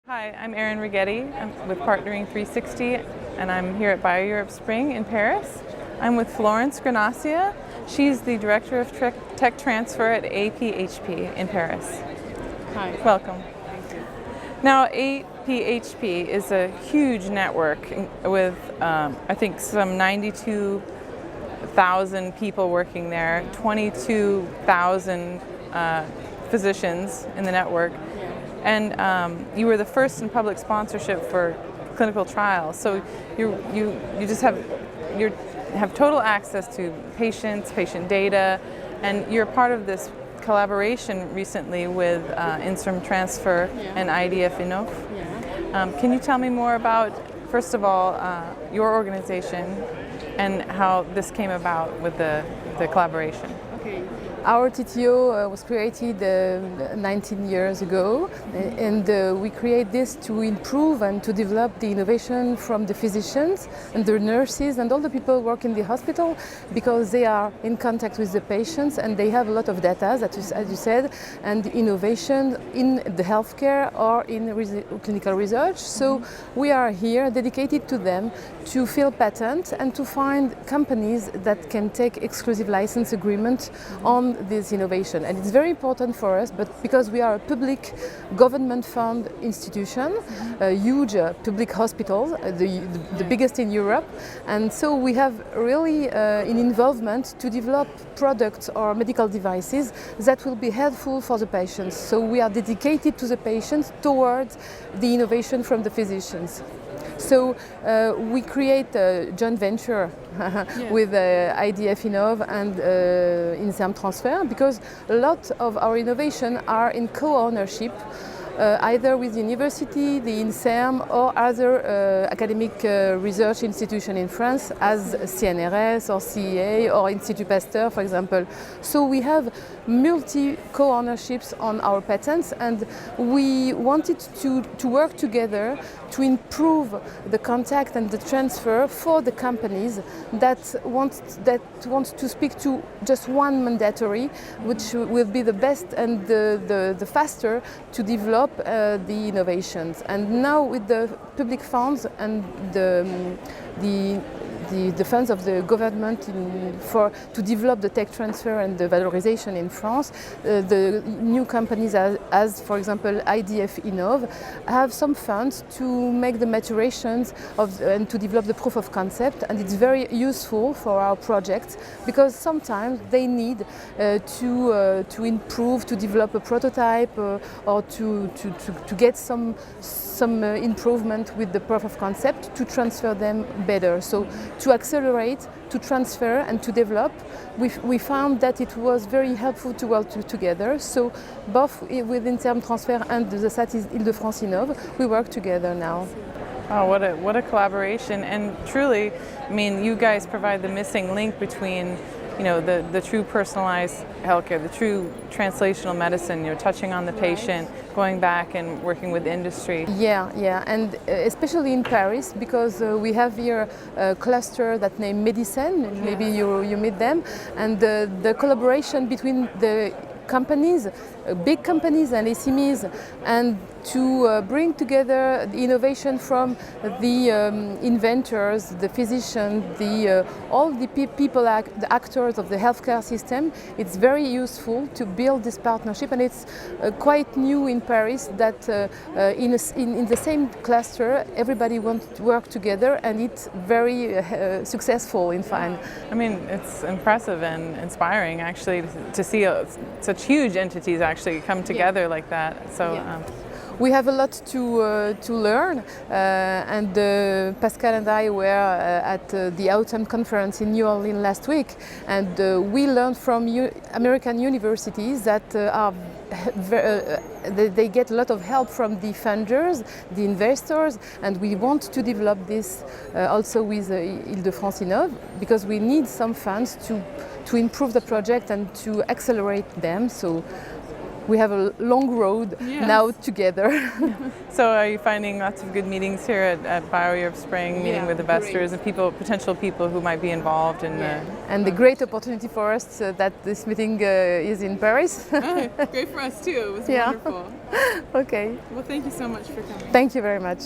Hi, I'm Erin Righetti. I'm with Partnering 360, and I'm here at BioEurope Spring in Paris. I'm with Florence Ghrenassia. She's the Director of Tech Transfer at APHP in Paris. Hi. Welcome. Thank you. Now, APHP is a huge network with, I think, some 92,000 people working there, 22,000 physicians in the network. And you were the first in public sponsorship for clinical trials. So you just have total access to patients, patient data, and you're part of this collaboration recently with Inserm Transfer and IDF Innov. Can you tell me more about, first of all, your organization and how this came about with the collaboration? Okay. Our TTO was created 19 years ago, and we create this to improve and to develop the innovation from the physicians and the nurses and all the people who work in the hospital, because they are in contact with the patients and they have a lot of data, as you said, and innovation in the healthcare or in clinical research. So we are here dedicated to them to fill patents and to find companies that can take exclusive license agreement on this innovation. And it's very important for us, but because we are a public government fund institution, a huge public hospital, the biggest in Europe, and so we have really an involvement to develop products or medical devices that will be helpful for the patients. So we are dedicated to the patients towards the innovation from the physicians. So we create a joint venture with IDF Innov and Inserm Transfer, because a lot of our innovation are in co-ownership, either with the university, the Inserm, or other academic research institution in France, as CNRS or CEA or Institut Pasteur, for example. So we have multi-co-ownerships on our patents, and we wanted to work together to improve the contact and the transfer for the companies that want to speak to just one mandatory, which will be the best and the faster to develop the innovations. And now with the public funds and the funds of the government to develop the tech transfer and the valorization in France, the new companies as for example IDF Innov have some funds to make the maturations and to develop the proof of concept, and it's very useful for our projects, because sometimes they need to improve, to develop a prototype or to get some improvement with the proof of concept to transfer them better. So to accelerate, to transfer and to develop, we found that it was very helpful to work together. So both with Inserm Transfer and the SAT Île-de-France Innov, we work together now. Oh, what a collaboration. And truly, I mean, you guys provide the missing link between, you know, the true personalized healthcare, the true translational medicine, you know, touching on the patient, going back and working with industry. Yeah, and especially in Paris, because we have here a cluster that named Medicine, maybe you meet them, and the collaboration between the companies, big companies and SMEs, and to bring together the innovation from the inventors, the physicians, all the people, the actors of the healthcare system. It's very useful to build this partnership, and it's quite new in Paris that in the same cluster everybody wants to work together, and it's very successful in fact. I mean, it's impressive and inspiring actually to see such huge entities actually come together like that. So. We have a lot to learn, and Pascal and I were at the Autumn Conference in New Orleans last week, and we learned from American universities that they get a lot of help from the funders, the investors, and we want to develop this also with Île-de-France Innov, because we need some funds to improve the project and to accelerate them. So we have a long road Yes. now together. So are you finding lots of good meetings here at BioEurope Spring, meeting Yeah, with investors great. and potential people who might be involved in the... And the great opportunity for us that this meeting is in Paris. Great for us too. It was Yeah. wonderful. Okay, Well, thank you so much for coming. thank you very much.